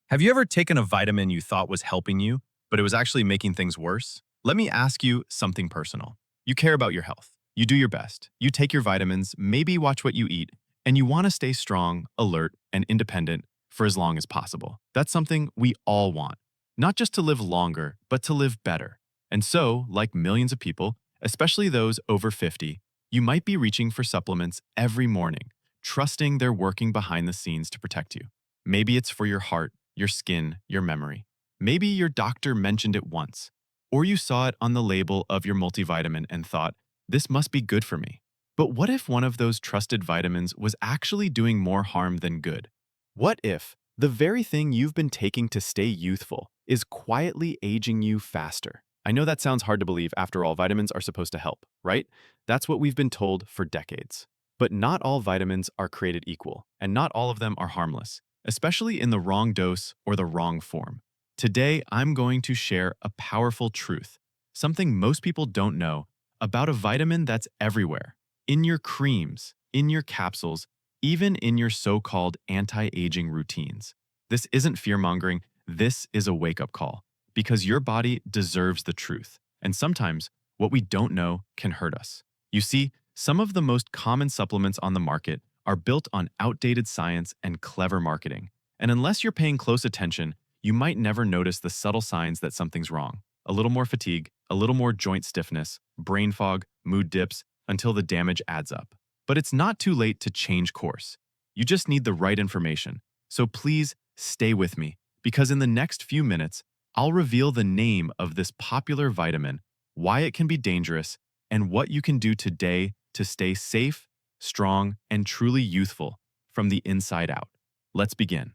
Have you ever taken a vitamin you thought was helping you, but it was actually making things worse? Let me ask you something personal. You care about your health. You do your best. You take your vitamins, maybe watch what you eat, and you want to stay strong, alert, and independent for as long as possible. That's something we all want. Not just to live longer, but to live better. And so, like millions of people, especially those over 50, you might be reaching for supplements every morning, trusting they're working behind the scenes to protect you. Maybe it's for your heart, your skin, your memory. Maybe your doctor mentioned it once, or you saw it on the label of your multivitamin and thought, this must be good for me. But what if one of those trusted vitamins was actually doing more harm than good? What if the very thing you've been taking to stay youthful is quietly aging you faster? I know that sounds hard to believe. After all, vitamins are supposed to help, right? That's what we've been told for decades. But not all vitamins are created equal, and not all of them are harmless, especially in the wrong dose or the wrong form. Today, I'm going to share a powerful truth, something most people don't know, about a vitamin that's everywhere, in your creams, in your capsules, even in your so-called anti-aging routines. This isn't fear-mongering, this is a wake-up call, because your body deserves the truth. And sometimes, what we don't know can hurt us. You see, some of the most common supplements on the market are built on outdated science and clever marketing. And unless you're paying close attention, you might never notice the subtle signs that something's wrong. A little more fatigue, a little more joint stiffness, brain fog, mood dips, until the damage adds up. But it's not too late to change course. You just need the right information. So please stay with me, because in the next few minutes, I'll reveal the name of this popular vitamin, why it can be dangerous, and what you can do today to stay safe, strong, and truly youthful from the inside out. Let's begin.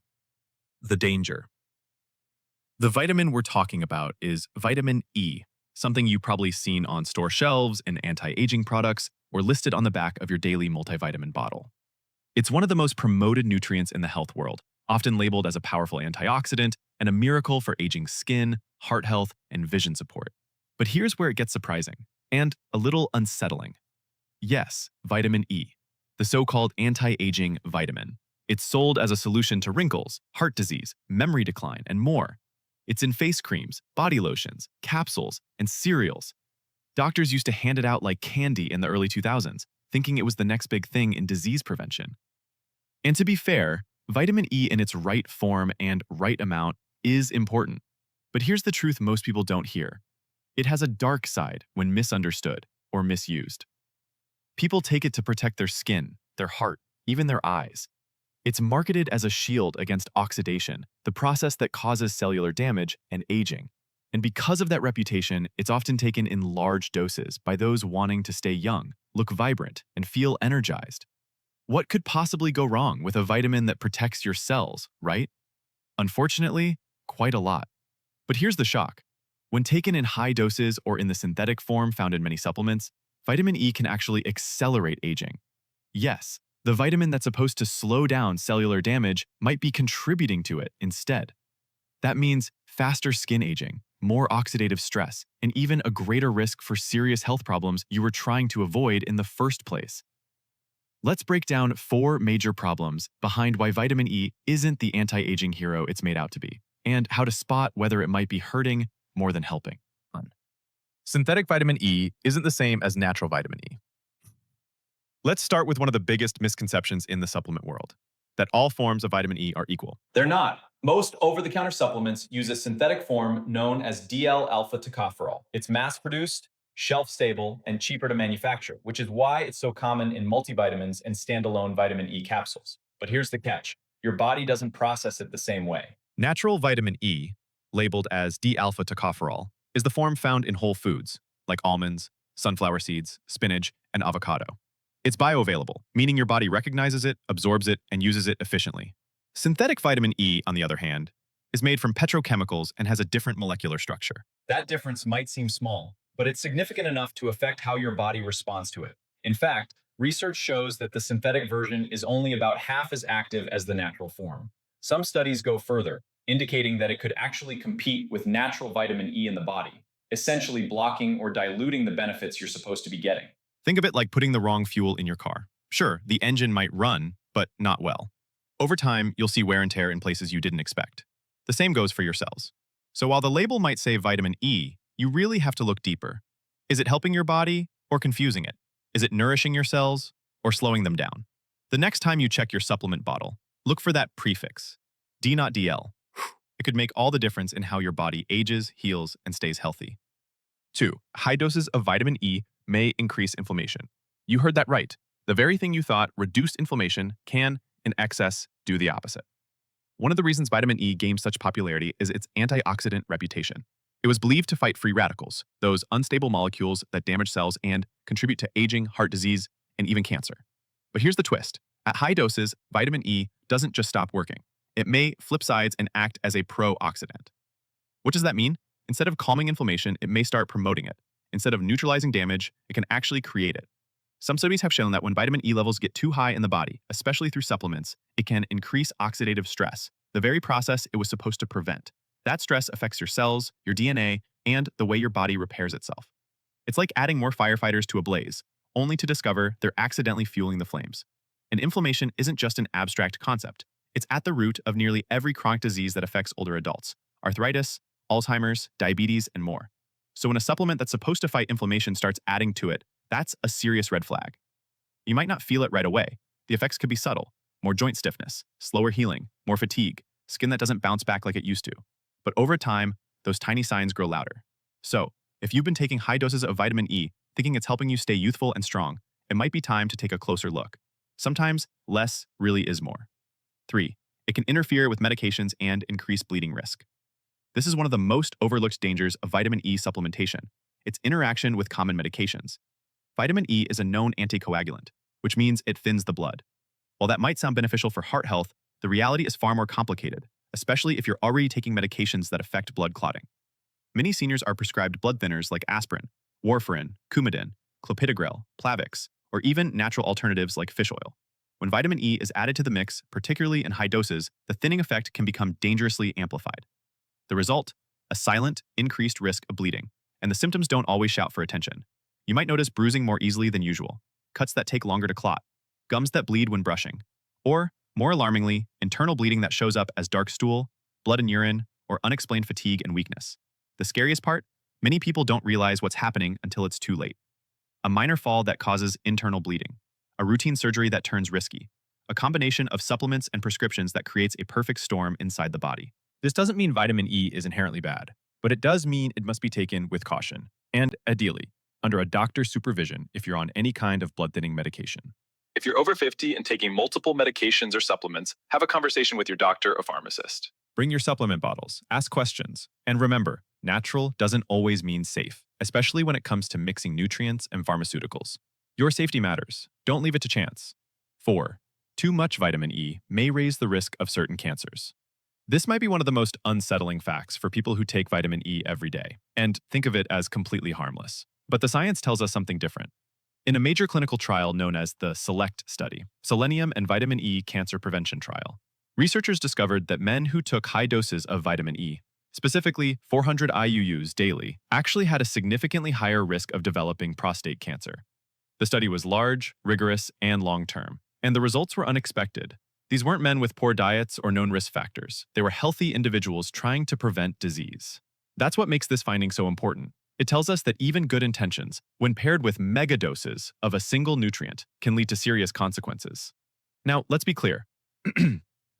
The danger. The vitamin we're talking about is vitamin E, something you've probably seen on store shelves in anti-aging products or listed on the back of your daily multivitamin bottle. It's one of the most promoted nutrients in the health world, often labeled as a powerful antioxidant and a miracle for aging skin, heart health, and vision support. But here's where it gets surprising and a little unsettling. Yes, vitamin E, the so-called anti-aging vitamin. It's sold as a solution to wrinkles, heart disease, memory decline, and more. It's in face creams, body lotions, capsules, and cereals. Doctors used to hand it out like candy in the early 2000s, thinking it was the next big thing in disease prevention. And to be fair, vitamin E in its right form and right amount is important. But here's the truth most people don't hear. It has a dark side when misunderstood or misused. People take it to protect their skin, their heart, even their eyes. It's marketed as a shield against oxidation, the process that causes cellular damage and aging. And because of that reputation, it's often taken in large doses by those wanting to stay young, look vibrant, and feel energized. What could possibly go wrong with a vitamin that protects your cells, right? Unfortunately, quite a lot. But here's the shock. When taken in high doses or in the synthetic form found in many supplements, vitamin E can actually accelerate aging. Yes, the vitamin that's supposed to slow down cellular damage might be contributing to it instead. That means faster skin aging, more oxidative stress, and even a greater risk for serious health problems you were trying to avoid in the first place. Let's break down 4 major problems behind why vitamin E isn't the anti-aging hero it's made out to be, and how to spot whether it might be hurting more than helping. Synthetic vitamin E isn't the same as natural vitamin E. Let's start with one of the biggest misconceptions in the supplement world, that all forms of vitamin E are equal. They're not. Most over-the-counter supplements use a synthetic form known as DL-alpha tocopherol. It's mass-produced, shelf-stable, and cheaper to manufacture, which is why it's so common in multivitamins and standalone vitamin E capsules. But here's the catch. Your body doesn't process it the same way. Natural vitamin E, labeled as D-alpha tocopherol, is the form found in whole foods, like almonds, sunflower seeds, spinach, and avocado. It's bioavailable, meaning your body recognizes it, absorbs it, and uses it efficiently. Synthetic vitamin E, on the other hand, is made from petrochemicals and has a different molecular structure. That difference might seem small, but it's significant enough to affect how your body responds to it. In fact, research shows that the synthetic version is only about half as active as the natural form. Some studies go further, indicating that it could actually compete with natural vitamin E in the body, essentially blocking or diluting the benefits you're supposed to be getting. Think of it like putting the wrong fuel in your car. Sure, the engine might run, but not well. Over time, you'll see wear and tear in places you didn't expect. The same goes for your cells. So while the label might say vitamin E, you really have to look deeper. Is it helping your body or confusing it? Is it nourishing your cells or slowing them down? The next time you check your supplement bottle, look for that prefix, D not DL. It could make all the difference in how your body ages, heals, and stays healthy. 2. High doses of vitamin E may increase inflammation. You heard that right. The very thing you thought reduced inflammation can, in excess, do the opposite. One of the reasons vitamin E gained such popularity is its antioxidant reputation. It was believed to fight free radicals, those unstable molecules that damage cells and contribute to aging, heart disease, and even cancer. But here's the twist. At high doses, vitamin E doesn't just stop working. It may flip sides and act as a pro-oxidant. What does that mean? Instead of calming inflammation, it may start promoting it. Instead of neutralizing damage, it can actually create it. Some studies have shown that when vitamin E levels get too high in the body, especially through supplements, it can increase oxidative stress, the very process it was supposed to prevent. That stress affects your cells, your DNA, and the way your body repairs itself. It's like adding more firefighters to a blaze, only to discover they're accidentally fueling the flames. And inflammation isn't just an abstract concept. It's at the root of nearly every chronic disease that affects older adults: arthritis, Alzheimer's, diabetes, and more. So when a supplement that's supposed to fight inflammation starts adding to it, that's a serious red flag. You might not feel it right away. The effects could be subtle: more joint stiffness, slower healing, more fatigue, skin that doesn't bounce back like it used to. But over time, those tiny signs grow louder. So, if you've been taking high doses of vitamin E, thinking it's helping you stay youthful and strong, it might be time to take a closer look. Sometimes, less really is more. 3. It can interfere with medications and increase bleeding risk. This is one of the most overlooked dangers of vitamin E supplementation: its interaction with common medications. Vitamin E is a known anticoagulant, which means it thins the blood. While that might sound beneficial for heart health, the reality is far more complicated, especially if you're already taking medications that affect blood clotting. Many seniors are prescribed blood thinners like aspirin, warfarin, Coumadin, clopidogrel, Plavix, or even natural alternatives like fish oil. When vitamin E is added to the mix, particularly in high doses, the thinning effect can become dangerously amplified. The result? A silent, increased risk of bleeding, and the symptoms don't always shout for attention. You might notice bruising more easily than usual, cuts that take longer to clot, gums that bleed when brushing, or, more alarmingly, internal bleeding that shows up as dark stool, blood and urine, or unexplained fatigue and weakness. The scariest part? Many people don't realize what's happening until it's too late. A minor fall that causes internal bleeding, a routine surgery that turns risky, a combination of supplements and prescriptions that creates a perfect storm inside the body. This doesn't mean vitamin E is inherently bad, but it does mean it must be taken with caution, and ideally, under a doctor's supervision if you're on any kind of blood-thinning medication. If you're over 50 and taking multiple medications or supplements, have a conversation with your doctor or pharmacist. Bring your supplement bottles, ask questions, and remember, natural doesn't always mean safe, especially when it comes to mixing nutrients and pharmaceuticals. Your safety matters. Don't leave it to chance. 4. Too much vitamin E may raise the risk of certain cancers. This might be one of the most unsettling facts for people who take vitamin E every day and think of it as completely harmless. But the science tells us something different. In a major clinical trial known as the SELECT study, Selenium and Vitamin E Cancer Prevention Trial, researchers discovered that men who took high doses of vitamin E, specifically 400 IUUs daily, actually had a significantly higher risk of developing prostate cancer. The study was large, rigorous, and long-term, and the results were unexpected. These weren't men with poor diets or known risk factors. They were healthy individuals trying to prevent disease. That's what makes this finding so important. It tells us that even good intentions, when paired with megadoses of a single nutrient, can lead to serious consequences. Now, let's be clear.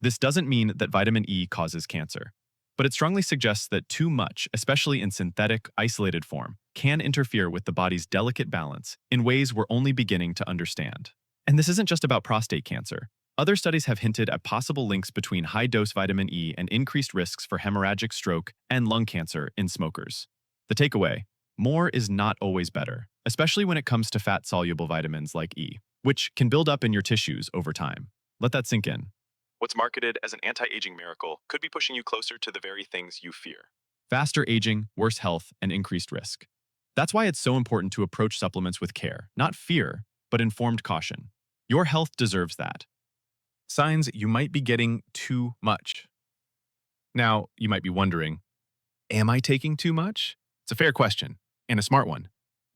This doesn't mean that vitamin E causes cancer, but it strongly suggests that too much, especially in synthetic, isolated form, can interfere with the body's delicate balance in ways we're only beginning to understand. And this isn't just about prostate cancer. Other studies have hinted at possible links between high-dose vitamin E and increased risks for hemorrhagic stroke and lung cancer in smokers. The takeaway: more is not always better, especially when it comes to fat-soluble vitamins like E, which can build up in your tissues over time. Let that sink in. What's marketed as an anti-aging miracle could be pushing you closer to the very things you fear: faster aging, worse health, and increased risk. That's why it's so important to approach supplements with care, not fear, but informed caution. Your health deserves that. Signs you might be getting too much. Now, you might be wondering, am I taking too much? It's a fair question, and a smart one.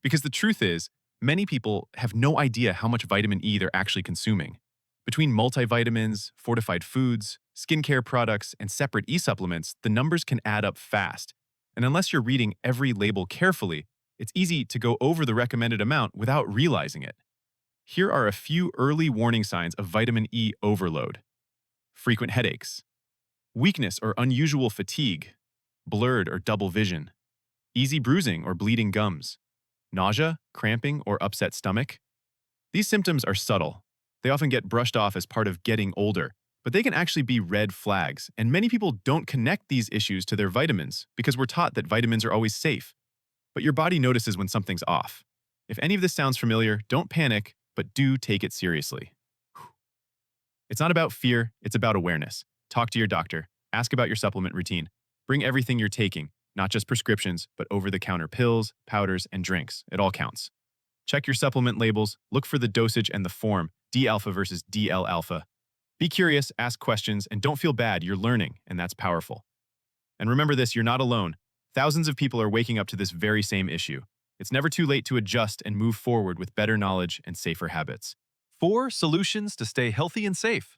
Because the truth is, many people have no idea how much vitamin E they're actually consuming. Between multivitamins, fortified foods, skincare products, and separate e-supplements, the numbers can add up fast. And unless you're reading every label carefully, it's easy to go over the recommended amount without realizing it. Here are a few early warning signs of vitamin E overload. Frequent headaches, weakness or unusual fatigue, blurred or double vision, easy bruising or bleeding gums, nausea, cramping, or upset stomach. These symptoms are subtle. They often get brushed off as part of getting older, but they can actually be red flags, and many people don't connect these issues to their vitamins because we're taught that vitamins are always safe. But your body notices when something's off. If any of this sounds familiar, don't panic, but do take it seriously. It's not about fear, it's about awareness. Talk to your doctor. Ask about your supplement routine. Bring everything you're taking, not just prescriptions, but over-the-counter pills, powders, and drinks. It all counts. Check your supplement labels, look for the dosage and the form, D-alpha versus DL-alpha. Be curious, ask questions, and don't feel bad. You're learning, and that's powerful. And remember this, you're not alone. Thousands of people are waking up to this very same issue. It's never too late to adjust and move forward with better knowledge and safer habits. 4 solutions to stay healthy and safe.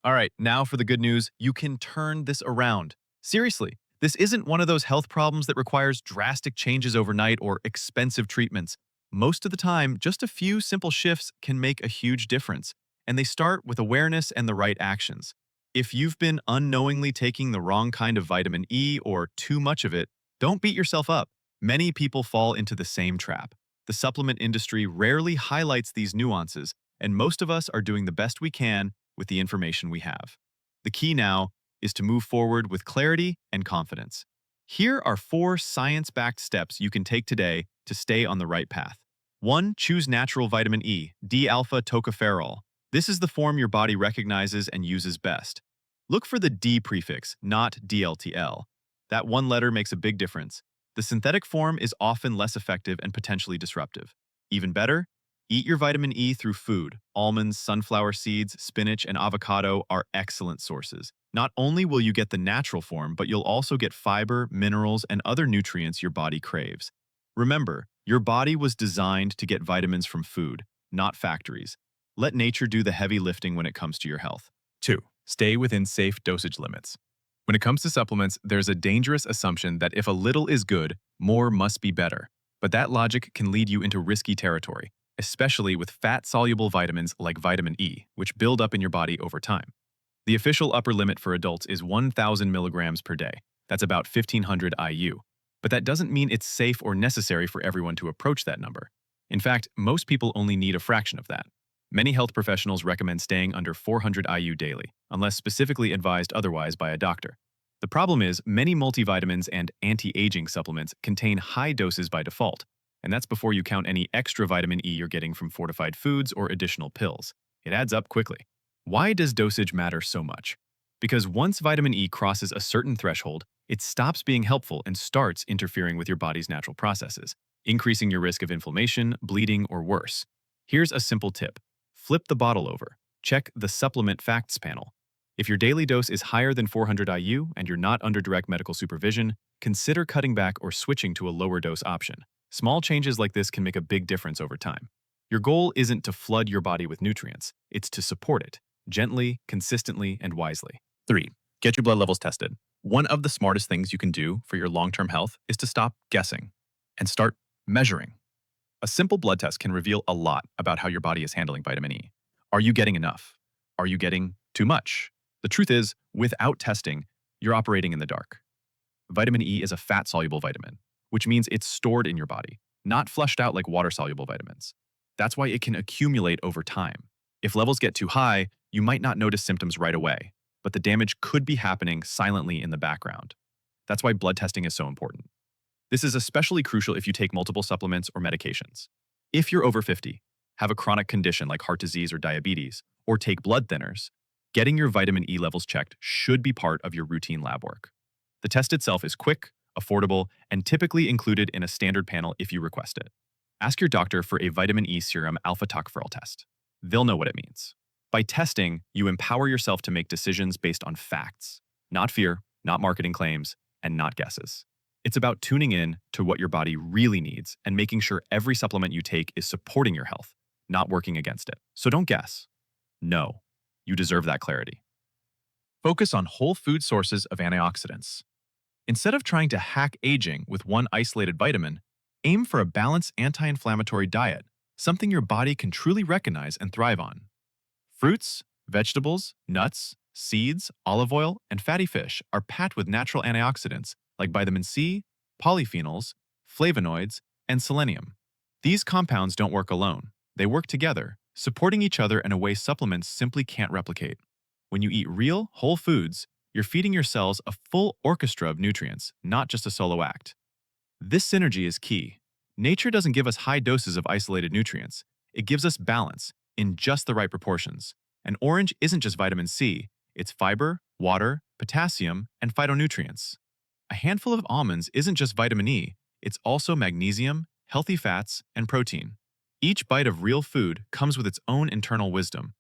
All right, now for the good news, you can turn this around. Seriously, this isn't one of those health problems that requires drastic changes overnight or expensive treatments. Most of the time, just a few simple shifts can make a huge difference, and they start with awareness and the right actions. If you've been unknowingly taking the wrong kind of vitamin E or too much of it, don't beat yourself up. Many people fall into the same trap. The supplement industry rarely highlights these nuances, and most of us are doing the best we can with the information we have. The key now is to move forward with clarity and confidence. Here are 4 science-backed steps you can take today to stay on the right path. 1. Choose natural vitamin E, D-alpha tocopherol. This is the form your body recognizes and uses best. Look for the D prefix, not DLTL. That one letter makes a big difference. The synthetic form is often less effective and potentially disruptive. Even better, eat your vitamin E through food. Almonds, sunflower seeds, spinach, and avocado are excellent sources. Not only will you get the natural form, but you'll also get fiber, minerals, and other nutrients your body craves. Remember, your body was designed to get vitamins from food, not factories. Let nature do the heavy lifting when it comes to your health. 2. Stay within safe dosage limits. When it comes to supplements, there's a dangerous assumption that if a little is good, more must be better. But that logic can lead you into risky territory, especially with fat-soluble vitamins like vitamin E, which build up in your body over time. The official upper limit for adults is 1,000 milligrams per day. That's about 1,500 IU. But that doesn't mean it's safe or necessary for everyone to approach that number. In fact, most people only need a fraction of that. Many health professionals recommend staying under 400 IU daily, unless specifically advised otherwise by a doctor. The problem is, many multivitamins and anti-aging supplements contain high doses by default, and that's before you count any extra vitamin E you're getting from fortified foods or additional pills. It adds up quickly. Why does dosage matter so much? Because once vitamin E crosses a certain threshold, it stops being helpful and starts interfering with your body's natural processes, increasing your risk of inflammation, bleeding, or worse. Here's a simple tip. Flip the bottle over. Check the supplement facts panel. If your daily dose is higher than 400 IU and you're not under direct medical supervision, consider cutting back or switching to a lower dose option. Small changes like this can make a big difference over time. Your goal isn't to flood your body with nutrients, it's to support it, gently, consistently, and wisely. 3. Get your blood levels tested. One of the smartest things you can do for your long-term health is to stop guessing and start measuring. A simple blood test can reveal a lot about how your body is handling vitamin E. Are you getting enough? Are you getting too much? The truth is, without testing, you're operating in the dark. Vitamin E is a fat-soluble vitamin, which means it's stored in your body, not flushed out like water-soluble vitamins. That's why it can accumulate over time. If levels get too high, you might not notice symptoms right away, but the damage could be happening silently in the background. That's why blood testing is so important. This is especially crucial if you take multiple supplements or medications. If you're over 50, have a chronic condition like heart disease or diabetes, or take blood thinners, getting your vitamin E levels checked should be part of your routine lab work. The test itself is quick, affordable, and typically included in a standard panel if you request it. Ask your doctor for a vitamin E serum alpha tocopherol test. They'll know what it means. By testing, you empower yourself to make decisions based on facts, not fear, not marketing claims, and not guesses. It's about tuning in to what your body really needs and making sure every supplement you take is supporting your health, not working against it. So don't guess. Know. You deserve that clarity. Focus on whole food sources of antioxidants. Instead of trying to hack aging with one isolated vitamin, aim for a balanced anti-inflammatory diet, something your body can truly recognize and thrive on. Fruits, vegetables, nuts, seeds, olive oil, and fatty fish are packed with natural antioxidants like vitamin C, polyphenols, flavonoids, and selenium. These compounds don't work alone. They work together, supporting each other in a way supplements simply can't replicate. When you eat real, whole foods, you're feeding your cells a full orchestra of nutrients, not just a solo act. This synergy is key. Nature doesn't give us high doses of isolated nutrients. It gives us balance in just the right proportions. And orange isn't just vitamin C, it's fiber, water, potassium, and phytonutrients. A handful of almonds isn't just vitamin E, it's also magnesium, healthy fats, and protein. Each bite of real food comes with its own internal wisdom.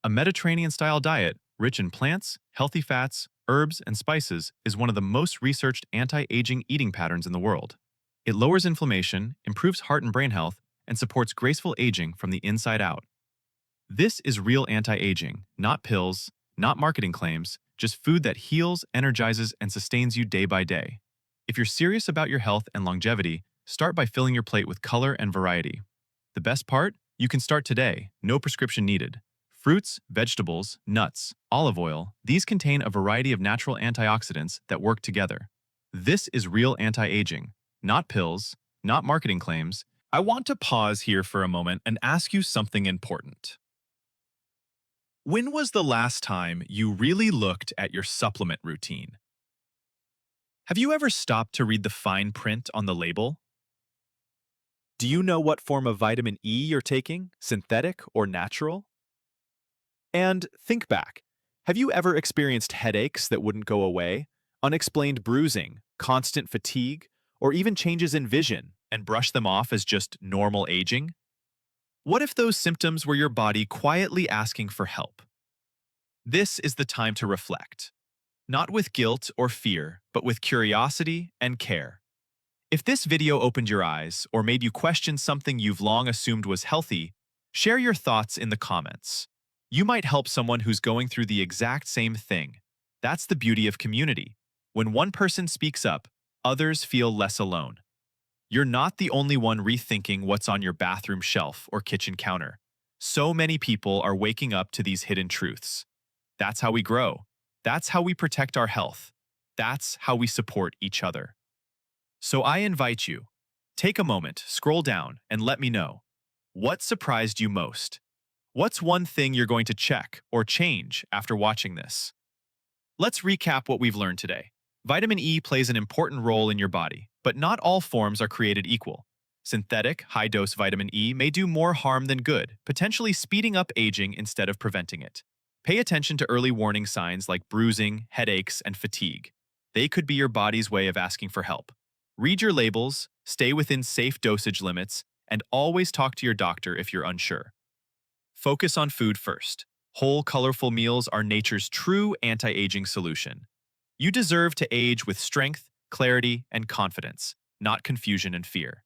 A Mediterranean-style diet, rich in plants, healthy fats, herbs, and spices, is one of the most researched anti-aging eating patterns in the world. It lowers inflammation, improves heart and brain health, and supports graceful aging from the inside out. This is real anti-aging, not pills, not marketing claims, just food that heals, energizes, and sustains you day by day. If you're serious about your health and longevity, start by filling your plate with color and variety. The best part? You can start today, no prescription needed. Fruits, vegetables, nuts, olive oil, these contain a variety of natural antioxidants that work together. This is real anti-aging, not pills, not marketing claims. I want to pause here for a moment and ask you something important. When was the last time you really looked at your supplement routine? Have you ever stopped to read the fine print on the label? Do you know what form of vitamin E you're taking, synthetic or natural? And think back. Have you ever experienced headaches that wouldn't go away, unexplained bruising, constant fatigue, or even changes in vision, and brushed them off as just normal aging? What if those symptoms were your body quietly asking for help? This is the time to reflect. Not with guilt or fear, but with curiosity and care. If this video opened your eyes or made you question something you've long assumed was healthy, share your thoughts in the comments. You might help someone who's going through the exact same thing. That's the beauty of community. When one person speaks up, others feel less alone. You're not the only one rethinking what's on your bathroom shelf or kitchen counter. So many people are waking up to these hidden truths. That's how we grow. That's how we protect our health. That's how we support each other. So I invite you, take a moment, scroll down, and let me know. What surprised you most? What's one thing you're going to check or change after watching this? Let's recap what we've learned today. Vitamin E plays an important role in your body, but not all forms are created equal. Synthetic, high-dose vitamin E may do more harm than good, potentially speeding up aging instead of preventing it. Pay attention to early warning signs like bruising, headaches, and fatigue. They could be your body's way of asking for help. Read your labels, stay within safe dosage limits, and always talk to your doctor if you're unsure. Focus on food first. Whole, colorful meals are nature's true anti-aging solution. You deserve to age with strength, clarity, and confidence, not confusion and fear.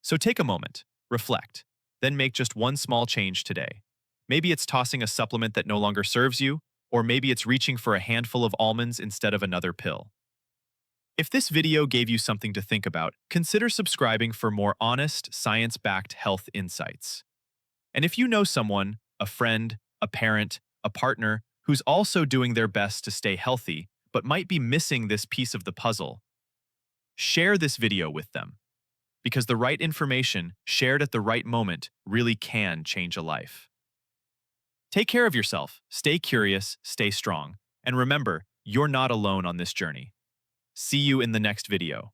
So take a moment, reflect, then make just one small change today. Maybe it's tossing a supplement that no longer serves you, or maybe it's reaching for a handful of almonds instead of another pill. If this video gave you something to think about, consider subscribing for more honest, science-backed health insights. And if you know someone, a friend, a parent, a partner, who's also doing their best to stay healthy, but might be missing this piece of the puzzle, share this video with them. Because the right information, shared at the right moment, really can change a life. Take care of yourself, stay curious, stay strong, and remember, you're not alone on this journey. See you in the next video.